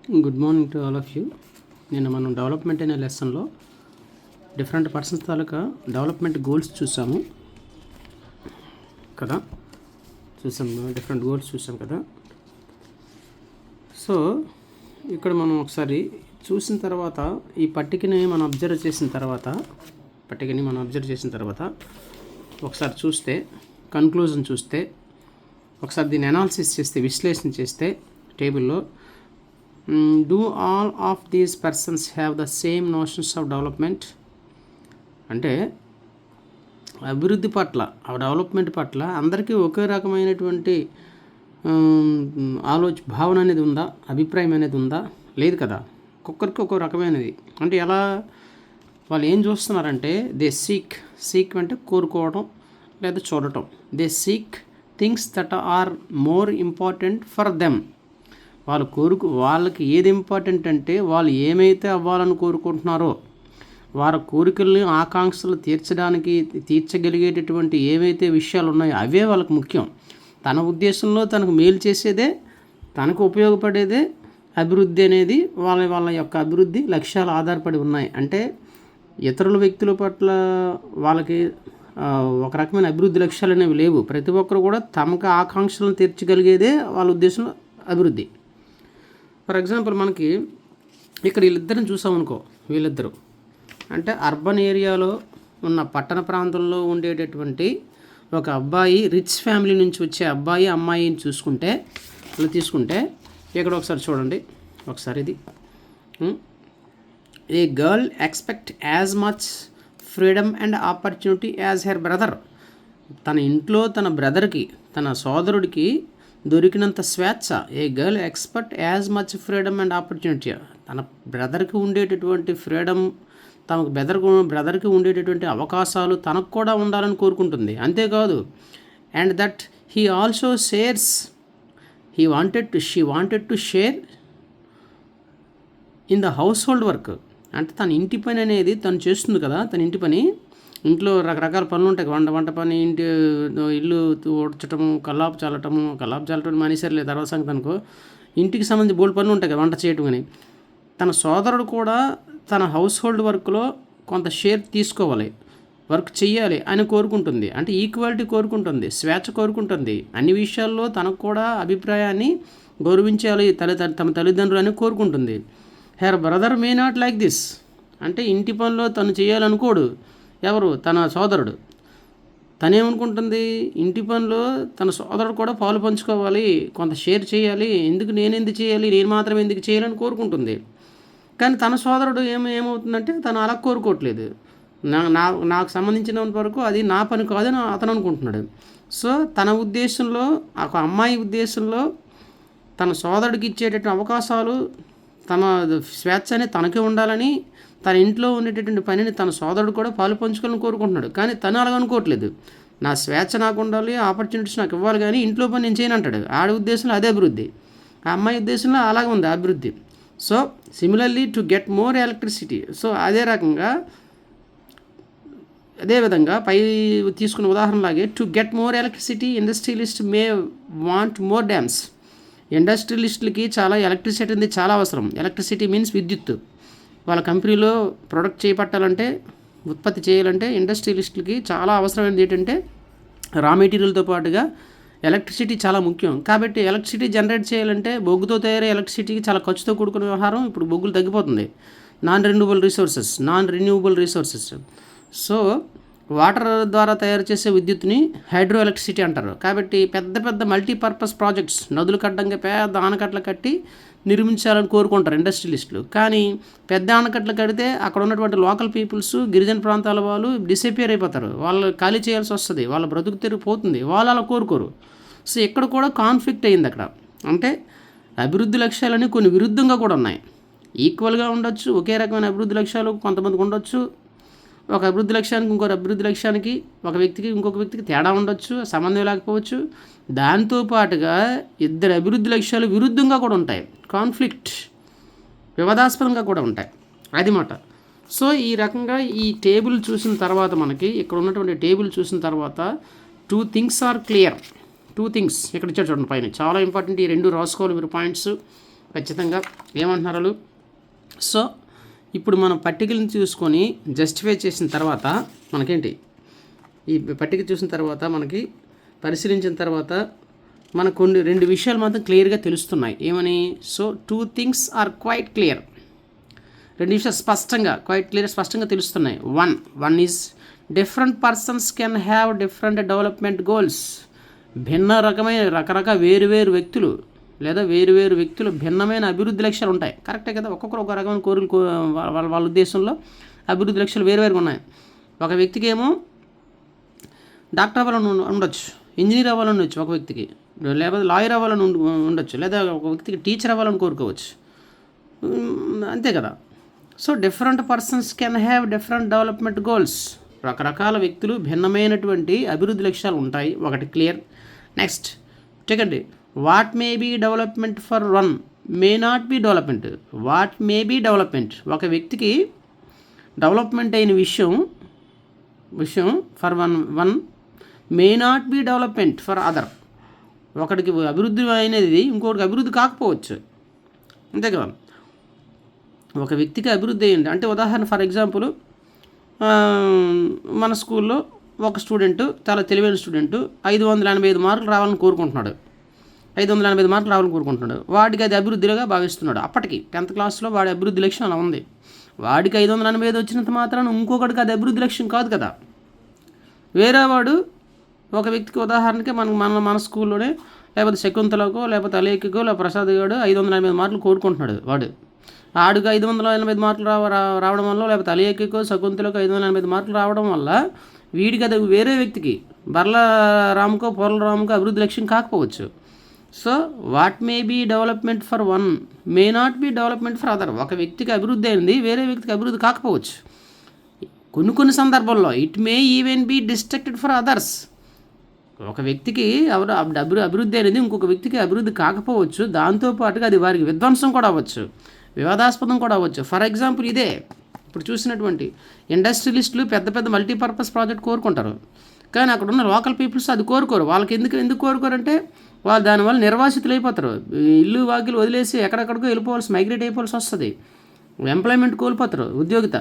Good morning to all of you. నిన్న మనం development అనే లెసన్లో డిఫరెంట్ పర్సన్స్ తాలూకా డెవలప్మెంట్ గోల్స్ చూసాము కదా. డిఫరెంట్ గోల్స్ చూసాం కదా. సో ఇక్కడ మనం ఒకసారి చూసిన తర్వాత ఈ పట్టికని మనం అబ్జర్వ్ చేసిన తర్వాత ఒకసారి చూస్తే కన్క్లూజన్ చూస్తే ఒకసారి దీన్ని అనాలిసిస్ చేస్తే విశ్లేషణ చేస్తే టేబుల్లో do all of these persons have the same notions of development అంటే అభివృద్ధి పట్ల డెవలప్మెంట్ పట్ల అందరికీ ఒకే రకమైనటువంటి భావన అనేది ఉందా, అభిప్రాయం అనేది ఉందా? లేదు కదా. ఒక్కొక్కరికి ఒక్కో రకమైనది. అంటే ఎలా వాళ్ళు ఏం చూస్తున్నారంటే దే సీక్ అంటే కోరుకోవడం లేదా చూడటం. They seek things that are more important for them. వాళ్ళకి ఏది ఇంపార్టెంట్ అంటే వాళ్ళు ఏమైతే అవ్వాలని కోరుకుంటున్నారో వారి కోరికల్ని ఆకాంక్షలు తీర్చగలిగేటటువంటి ఏవైతే విషయాలు ఉన్నాయో అవే వాళ్ళకి ముఖ్యం. తన ఉద్దేశంలో తనకు మేలు చేసేదే, తనకు ఉపయోగపడేదే అభివృద్ధి అనేది వాళ్ళ యొక్క అభివృద్ధి లక్ష్యాలు ఆధారపడి ఉన్నాయి. అంటే ఇతరుల వ్యక్తుల పట్ల వాళ్ళకి ఒక రకమైన అభివృద్ధి లక్ష్యాలు అనేవి లేవు. ప్రతి ఒక్కరు కూడా తమకు ఆకాంక్షలను తీర్చగలిగేదే వాళ్ళ ఉద్దేశంలో అభివృద్ధి. ఫర్ ఎగ్జాంపుల్ మనకి ఇక్కడ వీళ్ళిద్దరిని చూసామనుకో, వీళ్ళిద్దరు అంటే అర్బన్ ఏరియాలో ఉన్న పట్టణ ప్రాంతంలో ఉండేటటువంటి ఒక అబ్బాయి, రిచ్ ఫ్యామిలీ నుంచి వచ్చే అబ్బాయి అమ్మాయిని తీసుకుంటే ఇక్కడ ఒకసారి చూడండి. ఒకసారి ఇది a girl expect as much freedom and opportunity as her brother. తన ఇంట్లో తన బ్రదర్కి, తన సోదరుడికి దొరికినంత స్వేచ్ఛ. A girl expect as much freedom and opportunity. తన బ్రదర్కి ఉండేటటువంటి ఫ్రీడమ్, తనకు బ్రదర్కి ఉండేటటువంటి అవకాశాలు తనకు కూడా ఉండాలని కోరుకుంటుంది. అంతేకాదు and that he also shares she wanted to share in the house hold work. అంటే తన ఇంటి పని అనేది తను చేస్తుంది కదా. తన ఇంటి పని, ఇంట్లో రకరకాల పనులు ఉంటాయి. వంట పని, ఇల్లు ఊడ్చటము, కల్లాపు చల్లటం మానేసరిలే తర్వాత సంగతి అనుకో. ఇంటికి సంబంధించి బోల్డ్ పనులు ఉంటాయి కదా, వంట చేయటం అని. తన సోదరుడు కూడా తన హౌస్ హోల్డ్ వర్క్లో కొంత షేర్ తీసుకోవాలి, వర్క్ చెయ్యాలి అని కోరుకుంటుంది. అంటే ఈక్వాలిటీ కోరుకుంటుంది, స్వేచ్ఛ కోరుకుంటుంది. అన్ని విషయాల్లో తనకు కూడా అభిప్రాయాన్ని గౌరవించాలి తమ తల్లిదండ్రులు అని కోరుకుంటుంది. Her brother may not like this. అంటే ఇంటి పనిలో తను చేయాలనుకోడు. ఎవరు? తన సోదరుడు. తనేమనుకుంటుంది, ఇంటి పనిలో తన సోదరుడు కూడా పాలు పంచుకోవాలి, కొంత షేర్ చేయాలి. నేను చేయాలి, నేను మాత్రం ఎందుకు చేయాలని కోరుకుంటుంది. కానీ తన సోదరుడు ఏమవుతుందంటే తను అలా కోరుకోవట్లేదు. నాకు సంబంధించినంత వరకు అది నా పని కాదని అతను అనుకుంటున్నాడు. సో తన ఉద్దేశంలో, ఒక అమ్మాయి ఉద్దేశంలో తన సోదరుడికి ఇచ్చేటటువంటి అవకాశాలు, తన స్వేచ్ఛ అనేది తనకే ఉండాలని, తన ఇంట్లో ఉండేటటువంటి పనిని తన సోదరుడు కూడా పాలు పంచుకోవాలని కోరుకుంటున్నాడు. కానీ తను అలాగ అనుకోవట్లేదు. నా స్వేచ్ఛ నాకు ఉండాలి, ఆపర్చునిటీస్ నాకు ఇవ్వాలి, కానీ ఇంట్లో పని నేను చేయను అంటాడు. ఆడి ఉద్దేశంలో అదే అభివృద్ధి, ఆ అమ్మాయి ఉద్దేశంలో అలాగే ఉంది అభివృద్ధి. So similarly to get more electricity. So అదేవిధంగా పై తీసుకున్న ఉదాహరణలాగే to get more electricity industrialist may want more dams. ఇండస్ట్రియలిస్టులకి చాలా ఎలక్ట్రిసిటీ అనేది చాలా అవసరం. ఎలక్ట్రిసిటీ మీన్స్ విద్యుత్. వాళ్ళ కంపెనీలో ప్రొడక్ట్ చేపట్టాలంటే, ఉత్పత్తి చేయాలంటే ఇండస్ట్రియలిస్టులకి చాలా అవసరమైనది ఏంటంటే రా మెటీరియల్తో పాటుగా ఎలక్ట్రిసిటీ చాలా ముఖ్యం. కాబట్టి ఎలక్ట్రిసిటీ జనరేట్ చేయాలంటే బొగ్గుతో తయారయ్యే ఎలక్ట్రిసిటీకి చాలా ఖర్చుతో కూడుకున్న వ్యవహారం. ఇప్పుడు బొగ్గులు తగ్గిపోతుంది. Non renewable resources. So water ద్వారా తయారు చేసే విద్యుత్ని హైడ్రో ఎలక్ట్రిసిటీ అంటారు. కాబట్టి పెద్ద పెద్ద మల్టీపర్పస్ ప్రాజెక్ట్స్, నదులు కట్టంగా పెద్ద ఆనకట్టలు కట్టి నిర్మించాలని కోరుకుంటారు ఇండస్ట్రియలిస్టులు. కానీ పెద్ద ఆనకట్టలు కడితే అక్కడ ఉన్నటువంటి లోకల్ పీపుల్స్, గిరిజన ప్రాంతాల వాళ్ళు డిసపియర్ అయిపోతారు. వాళ్ళు ఖాళీ చేయాల్సి వస్తుంది, వాళ్ళ బ్రతుకు తిరిగిపోతుంది. వాళ్ళు అలా కోరుకోరు. సో ఇక్కడ కూడా కాన్ఫ్లిక్ట్ అయింది అక్కడ. అంటే అభివృద్ధి లక్ష్యాలని కొన్ని విరుద్ధంగా కూడా ఉన్నాయి. ఈక్వల్గా ఉండొచ్చు, ఒకే రకమైన అభివృద్ధి లక్ష్యాలు కొంతమందికి ఉండొచ్చు. ఒక అభివృద్ధి లక్ష్యానికి ఇంకొక అభివృద్ధి లక్ష్యానికి, ఒక వ్యక్తికి ఇంకొక వ్యక్తికి తేడా ఉండొచ్చు, సంబంధం లేకపోవచ్చు. దాంతోపాటుగా ఇద్దరు అభివృద్ధి లక్ష్యాలు విరుద్ధంగా కూడా ఉంటాయి, కాన్ఫ్లిక్ట్, వివాదాస్పదంగా కూడా ఉంటాయి. అది మాట. సో ఈ రకంగా ఈ టేబుల్ చూసిన తర్వాత, మనకి ఇక్కడ ఉన్నటువంటి టేబుల్ చూసిన తర్వాత 2 things ఆర్ క్లియర్. 2 things ఇక్కడ ఇచ్చారు చూడండి పైన, చాలా ఇంపార్టెంట్. ఈ 2 రాసుకోవాలి మీరు పాయింట్స్. ఖచ్చితంగా ఏమంటున్నారు వాళ్ళు. సో ఇప్పుడు మనం పట్టికలను చూసుకొని జస్టిఫై చేసిన తర్వాత మనకేంటి, ఈ పట్టిక చూసిన తర్వాత మనకి పరిశీలించిన తర్వాత మనకు కొన్ని 2 విషయాలు మాత్రం క్లియర్గా తెలుస్తున్నాయి. ఏమని? So 2 things are quite clear. 2 విషయాలు స్పష్టంగా తెలుస్తున్నాయి. One is different persons can have different development goals. రకరకాల వేరు వ్యక్తులు లేదా వేరు వ్యక్తులు భిన్నమైన అభివృద్ధి లక్ష్యాలు ఉంటాయి. కరెక్టే కదా. ఒక్కొక్కరు ఒక రకమైన కోరికలు వాళ్ళ ఉద్దేశంలో అభివృద్ధి లక్ష్యాలు వేరుగా ఉన్నాయి. ఒక వ్యక్తికి ఏమో డాక్టర్ అవ్వాలని ఉండొచ్చు, ఇంజనీర్ అవ్వాలని ఉండొచ్చు ఒక వ్యక్తికి, లేకపోతే లాయర్ అవ్వాలని ఉండొచ్చు, లేదా ఒక వ్యక్తికి టీచర్ అవ్వాలని కోరుకోవచ్చు. అంతే కదా. So different persons can have different development goals. రకరకాల వ్యక్తులు భిన్నమైనటువంటి అభివృద్ధి లక్ష్యాలు ఉంటాయి. ఒకటి clear. Next second, what may be development for one may not be development. What may be development, ఒక వ్యక్తికి డెవలప్మెంట్ అయిన విషయం for one may not be development for other. ఒకడికి అభివృద్ధి అయినది ఇంకొకటికి అభివృద్ధి కాకపోవచ్చు. అంతే కదా. ఒక వ్యక్తికి అభివృద్ధి అయ్యింది అంటే ఉదాహరణ ఫర్ ఎగ్జాంపుల్, మన స్కూల్లో ఒక స్టూడెంట్ చాలా తెలివైన స్టూడెంట్ 585 మార్కులు రావాలని కోరుకుంటున్నాడు. 585 మార్కులు రావాలని కోరుకుంటున్నాడు. వాడికి అది అభివృద్ధిగా భావిస్తున్నాడు. అప్పటికి 10th క్లాస్లో వాడి అభివృద్ధి లక్ష్యం అలా ఉంది. వాడికి 585 వచ్చినంత మాత్రాన ఇంకొకటికి అది అభివృద్ధి లక్ష్యం కాదు కదా. వేరే వాడు ఒక వ్యక్తికి ఉదాహరణకి మన స్కూల్లోనే లేకపోతే శకుంతలకో లేకపోతే అలేఖకో లేకపోతే ప్రసాద్ గారు 585 మార్కులు కోరుకుంటున్నాడు. ఆడికి 585 మార్కులు రావడం వల్ల లేకపోతే అలేఖకో శకుంతలకు 585 మార్కులు రావడం వల్ల వీడికి అది వేరే వ్యక్తికి బర్లరాముకో పూర్లరాముకో అభివృద్ధి లక్ష్యం కాకపోవచ్చు. So what may be development for one may not be development for other. ఒక వ్యక్తికి అభివృద్ధి అయింది వేరే వ్యక్తికి అభివృద్ధి కాకపోవచ్చు. కొన్ని సందర్భాల్లో it may even be destructed for others. ఒక వ్యక్తికి అభివృద్ధి అనేది ఇంకొక వ్యక్తికి అభివృద్ధి కాకపోవచ్చు. దాంతోపాటుగా అది వారికి విధ్వంసం కూడా అవ్వచ్చు, వివాదాస్పదం కూడా అవ్వచ్చు. ఫర్ ఎగ్జాంపుల్ ఇదే ఇప్పుడు చూసినటువంటి ఇండస్ట్రియలిస్టులు పెద్ద మల్టీపర్పస్ ప్రాజెక్ట్ కోరుకుంటారు. కానీ అక్కడ ఉన్న లోకల్ పీపుల్స్ అది కోరుకోరు. వాళ్ళకి ఎందుకు కోరుకోరంటే వాళ్ళు దానివల్ల నిర్వాసితులు అయిపోతారు. ఇల్లు వాకిలు వదిలేసి ఎక్కడెక్కడికో మైగ్రేట్ అయిపోవాల్సి వస్తుంది. ఎంప్లాయ్మెంట్ కోల్పోతారు, ఉద్యోగిత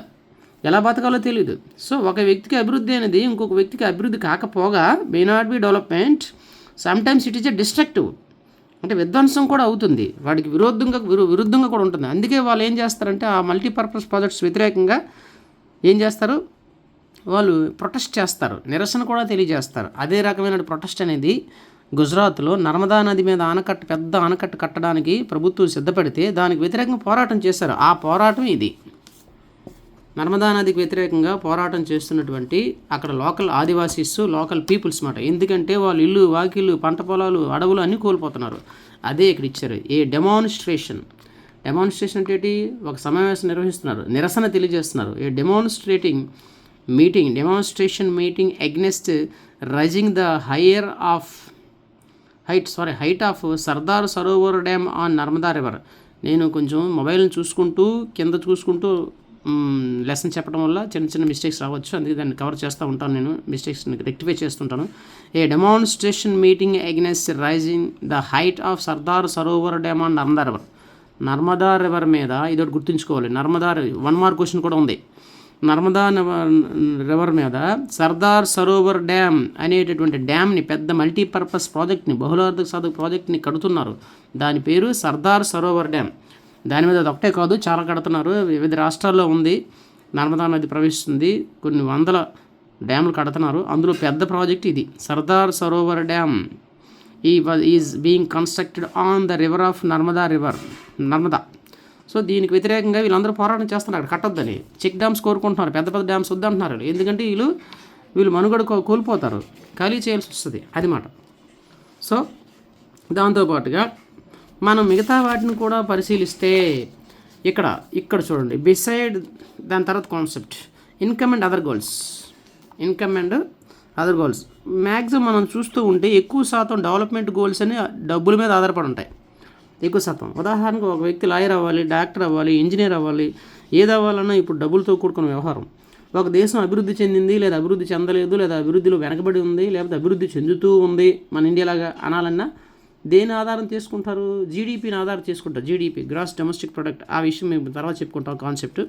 ఎలా బతకాలో తెలియదు. సో ఒక వ్యక్తికి అభివృద్ధి అనేది ఇంకొక వ్యక్తికి అభివృద్ధి కాకపోగా may not be development. Sometimes it is a destructive, అంటే విధ్వంసం కూడా అవుతుంది, వాడికి విరుద్ధంగా కూడా ఉంటుంది. అందుకే వాళ్ళు ఏం చేస్తారంటే ఆ మల్టీపర్పస్ ప్రాజెక్ట్స్ వ్యతిరేకంగా ఏం చేస్తారు, వాళ్ళు ప్రొటెస్ట్ చేస్తారు, నిరసన కూడా తెలియజేస్తారు. అదే రకమైన ప్రొటెస్ట్ అనేది గుజరాత్లో నర్మదా నది మీద పెద్ద ఆనకట్ట కట్టడానికి ప్రభుత్వం సిద్ధపడితే దానికి వ్యతిరేకంగా పోరాటం చేశారు. ఆ పోరాటం ఇది. నర్మదా నదికి వ్యతిరేకంగా పోరాటం చేస్తున్నటువంటి అక్కడ లోకల్ ఆదివాసీస్, లోకల్ పీపుల్స్ మాట. ఎందుకంటే వాళ్ళు ఇల్లు వాకిళ్ళు పంట పొలాలు అడవులు అన్నీ కోల్పోతున్నారు. అదే ఇక్కడ ఇచ్చారు. డెమాన్స్ట్రేషన్ అంటే ఏంటి? ఒక సమావేశం నిర్వహిస్తున్నారు, నిరసన తెలియజేస్తున్నారు. Demonstration meeting against raising the height of Sardar Sarovar dam on Narmada river. నేను కొంచెం మొబైల్ని చూసుకుంటూ లెసన్ చెప్పడం వల్ల చిన్న మిస్టేక్స్ రావచ్చు, అందుకే దాన్ని కవర్ చేస్తూ ఉంటాను. నేను మిస్టేక్స్ని రెక్టిఫై చేస్తుంటాను. A demonstration meeting against raising the height of Sardar Sarovar dam on Narmada river మీద ఇదొకటి గుర్తుంచుకోవాలి. 1 మార్క్ క్వశ్చన్ కూడా ఉంది. నర్మదా రివర్ మీద సర్దార్ సరోవర్ డ్యామ్ అనేటటువంటి డ్యామ్ని, పెద్ద మల్టీపర్పస్ ప్రాజెక్ట్ని, బహుళార్థక సాధక ప్రాజెక్ట్ని కడుతున్నారు. దాని పేరు సర్దార్ సరోవర్ డ్యామ్. దాని మీద అది ఒకటే కాదు, చాలా కడుతున్నారు. వివిధ రాష్ట్రాల్లో ఉంది. నర్మదా నది ప్రవహిస్తుంది, కొన్ని వందల డ్యాములు కడుతున్నారు. అందులో పెద్ద ప్రాజెక్ట్ ఇది, Sardar Sarovar dam. Is being constructed on the river of Narmada. So దీనికి వ్యతిరేకంగా వీళ్ళందరూ పోరాటం చేస్తున్నారు, కట్టొద్దని. చెక్ డ్యామ్స్ కోరుకుంటున్నారు, పెద్ద డ్యామ్స్ వద్దంటున్నారు. ఎందుకంటే వీళ్ళు మనుగడ కోల్పోతారు, ఖాళీ చేయాల్సి వస్తుంది, అది మాట. సో దాంతోపాటుగా మనం మిగతా వాటిని కూడా పరిశీలిస్తే ఇక్కడ చూడండి, బిసైడ్ దాని తర్వాత concept income and other goals. Maximum మనం చూస్తూ ఉంటే ఎక్కువ శాతం డెవలప్మెంట్ గోల్స్ అని డబ్బుల మీద ఆధారపడి ఉంటాయి. ఎక్కువ శాతం ఉదాహరణకు ఒక వ్యక్తి లాయర్ అవ్వాలి, డాక్టర్ అవ్వాలి, ఇంజనీర్ అవ్వాలి, ఏది అవ్వాలన్నా ఇప్పుడు డబ్బులతో కూడుకున్న వ్యవహారం. ఒక దేశం అభివృద్ధి చెందింది లేదా అభివృద్ధి చెందలేదు, లేదా అభివృద్ధిలో వెనకబడి ఉంది, లేకపోతే అభివృద్ధి చెందుతూ ఉంది మన ఇండియాలాగా అనాలన్నా దేని ఆధారం తీసుకుంటారు? జీడిపిని ఆధారం తీసుకుంటారు. GDP, gross domestic product. ఆ విషయం మేము తర్వాత చెప్పుకుంటాం కాన్సెప్ట్.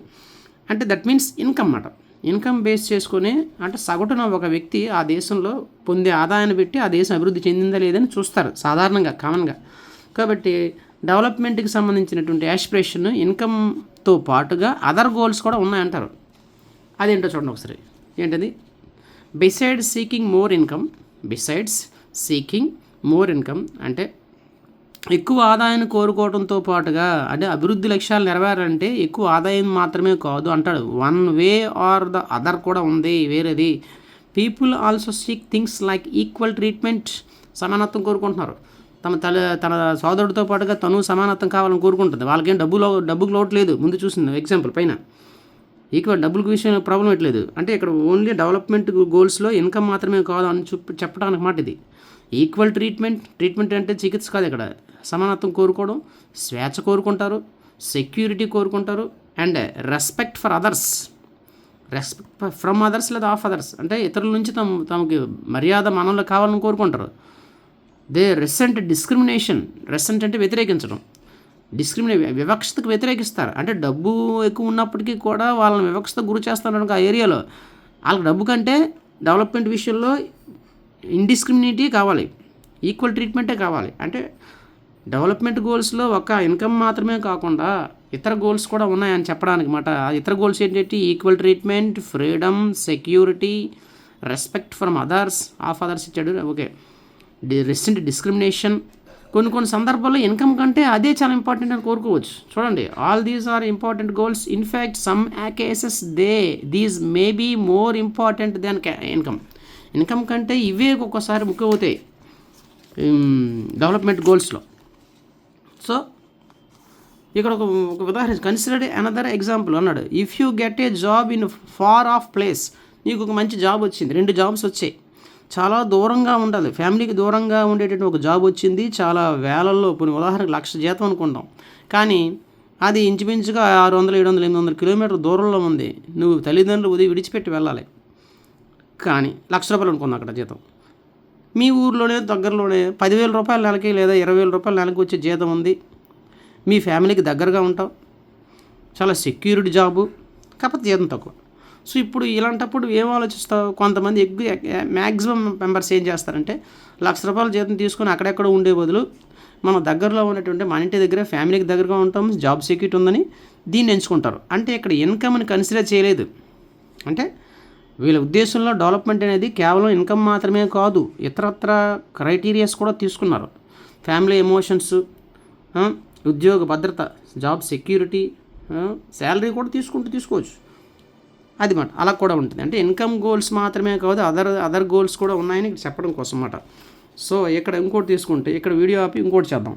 అంటే దట్ మీన్స్ ఇన్కమ్ అన్నమాట. ఇన్కమ్ బేస్ చేసుకొని అంటే సగటున ఒక వ్యక్తి ఆ దేశంలో పొందే ఆదాయాన్ని పెట్టి ఆ దేశం అభివృద్ధి చెందిందా లేదని చూస్తారు సాధారణంగా, కామన్గా. కాబట్టి డెవలప్మెంట్కి సంబంధించినటువంటి యాస్పిరేషన్ ఇన్కమ్తో పాటుగా అదర్ గోల్స్ కూడా ఉన్నాయంటారు. అదేంటో చూడండి ఒకసారి. ఏంటది? బిసైడ్స్ సీకింగ్ మోర్ ఇన్కమ్ అంటే ఎక్కువ ఆదాయాన్ని కోరుకోవడంతో పాటుగా అంటే అభివృద్ధి లక్ష్యాలు నెరవేరాలంటే ఎక్కువ ఆదాయం మాత్రమే కాదు అంటాడు. One way or the other కూడా ఉంది, వేరేది. People also seek things like equal treatment, సమానత్వం కోరుకుంటున్నారు. తన సోదరుడితో పాటుగా తను సమానత్వం కావాలని కోరుకుంటుంది. వాళ్ళకేం డబ్బుకు లోటు లేదు. ముందు చూసింది ఎగ్జాంపుల్ పైన ఈక్వల్ డబ్బుల విషయం ప్రాబ్లం పెట్టలేదు. అంటే ఇక్కడ ఓన్లీ డెవలప్మెంట్ గోల్స్లో ఇన్కమ్ మాత్రమే కాదు అని చెప్పడానికి మాట ఇది. ఈక్వల్ ట్రీట్మెంట్ అంటే చికిత్స కాదు, ఇక్కడ సమానత్వం కోరుకోవడం, స్వేచ్ఛ కోరుకుంటారు, సెక్యూరిటీ కోరుకుంటారు, and respect for others, respect from others లేదా ఆఫ్ అదర్స్ అంటే ఇతరుల నుంచి తమకి మర్యాద మానవులు కావాలని కోరుకుంటారు. దే రెసెంట్ డిస్క్రిమినేషన్, రెసెంట్ అంటే వ్యతిరేకించడం, వివక్షతకు వ్యతిరేకిస్తారు. అంటే డబ్బు ఎక్కువ ఉన్నప్పటికీ కూడా వాళ్ళని వివక్షతకు గురి చేస్తారు ఆ ఏరియాలో. వాళ్ళకి డబ్బు కంటే డెవలప్మెంట్ విషయంలో ఇండిస్క్రిమినేటీ కావాలి, ఈక్వల్ ట్రీట్మెంటే కావాలి. అంటే డెవలప్మెంట్ గోల్స్లో ఒక ఇన్కమ్ మాత్రమే కాకుండా ఇతర గోల్స్ కూడా ఉన్నాయని చెప్పడానికి మాట. ఇతర గోల్స్ ఏంటంటే equal treatment, freedom, security, respect from others, of others ఇచ్చాడు. Okay, recent discrimination. కొన్ని సందర్భాల్లో ఇన్కమ్ కంటే అదే చాలా ఇంపార్టెంట్ అని కోరుకోవచ్చు. చూడండి, all these are important goals. In fact some cases these may be more important than income కంటే ఇవే ఒక్కొక్కసారి ముఖ్యమవుతాయి డెవలప్మెంట్ గోల్స్లో. సో ఇక్కడ ఒక ఉదాహరణ, కన్సిడర్ అనదర్ ఎగ్జాంపుల్ అన్నాడు. If you get a job in far off place, నీకు ఒక మంచి జాబ్ వచ్చింది, 2 జాబ్స్ వచ్చాయి, చాలా దూరంగా ఉండాలి, ఫ్యామిలీకి దూరంగా ఉండేటటువంటి ఒక జాబ్ వచ్చింది, చాలా వేలల్లో, కొన్ని ఉదాహరణకు 1,00,000 జీతం అనుకుంటాం, కానీ అది ఇంచుమించుగా 600, 700, 800 కిలోమీటర్ల దూరంలో ఉంది. నువ్వు తల్లిదండ్రులు ఉదయం విడిచిపెట్టి వెళ్ళాలి. కానీ 1,00,000 రూపాయలు అనుకుందాం అక్కడ జీతం. మీ ఊర్లోనే దగ్గరలోనే 10,000 రూపాయల నెలకి లేదా 20,000 రూపాయల నెలకి వచ్చే జీతం ఉంది. మీ ఫ్యామిలీకి దగ్గరగా ఉంటావు, చాలా సెక్యూరిటీ జాబు, కాకపోతే జీతం తక్కువ. సో ఇప్పుడు ఇలాంటప్పుడు ఏం ఆలోచిస్తావు? కొంతమంది మ్యాక్సిమం మెంబర్స్ ఏం చేస్తారంటే 1,00,000 రూపాయల జీతం తీసుకొని అక్కడెక్కడ ఉండే బదులు మన దగ్గరలో ఉన్నటువంటి మన ఇంటి దగ్గర ఫ్యామిలీకి దగ్గరగా ఉంటాం, జాబ్ సెక్యూరిటీ ఉందని దీన్ని ఎంచుకుంటారు. అంటే ఇక్కడ ఇన్కమ్ని కన్సిడర్ చేయలేదు. అంటే వీళ్ళ ఉద్దేశంలో డెవలప్మెంట్ అనేది కేవలం ఇన్కమ్ మాత్రమే కాదు, ఇతరత్ర క్రైటీరియాస్ కూడా తీసుకున్నారు. ఫ్యామిలీ ఎమోషన్స్, ఉద్యోగ భద్రత, జాబ్ సెక్యూరిటీ, శాలరీ కూడా తీసుకోవచ్చు. అది మాట అలా కూడా ఉంటుంది. అంటే ఇన్కమ్ గోల్స్ మాత్రమే కాదు, అదర్ గోల్స్ కూడా ఉన్నాయని చెప్పడం కోసం అన్నమాట. సో ఇక్కడ ఇంకోటి తీసుకుంటే, ఇక్కడ వీడియో ఆపి ఇంకోటి చేద్దాం.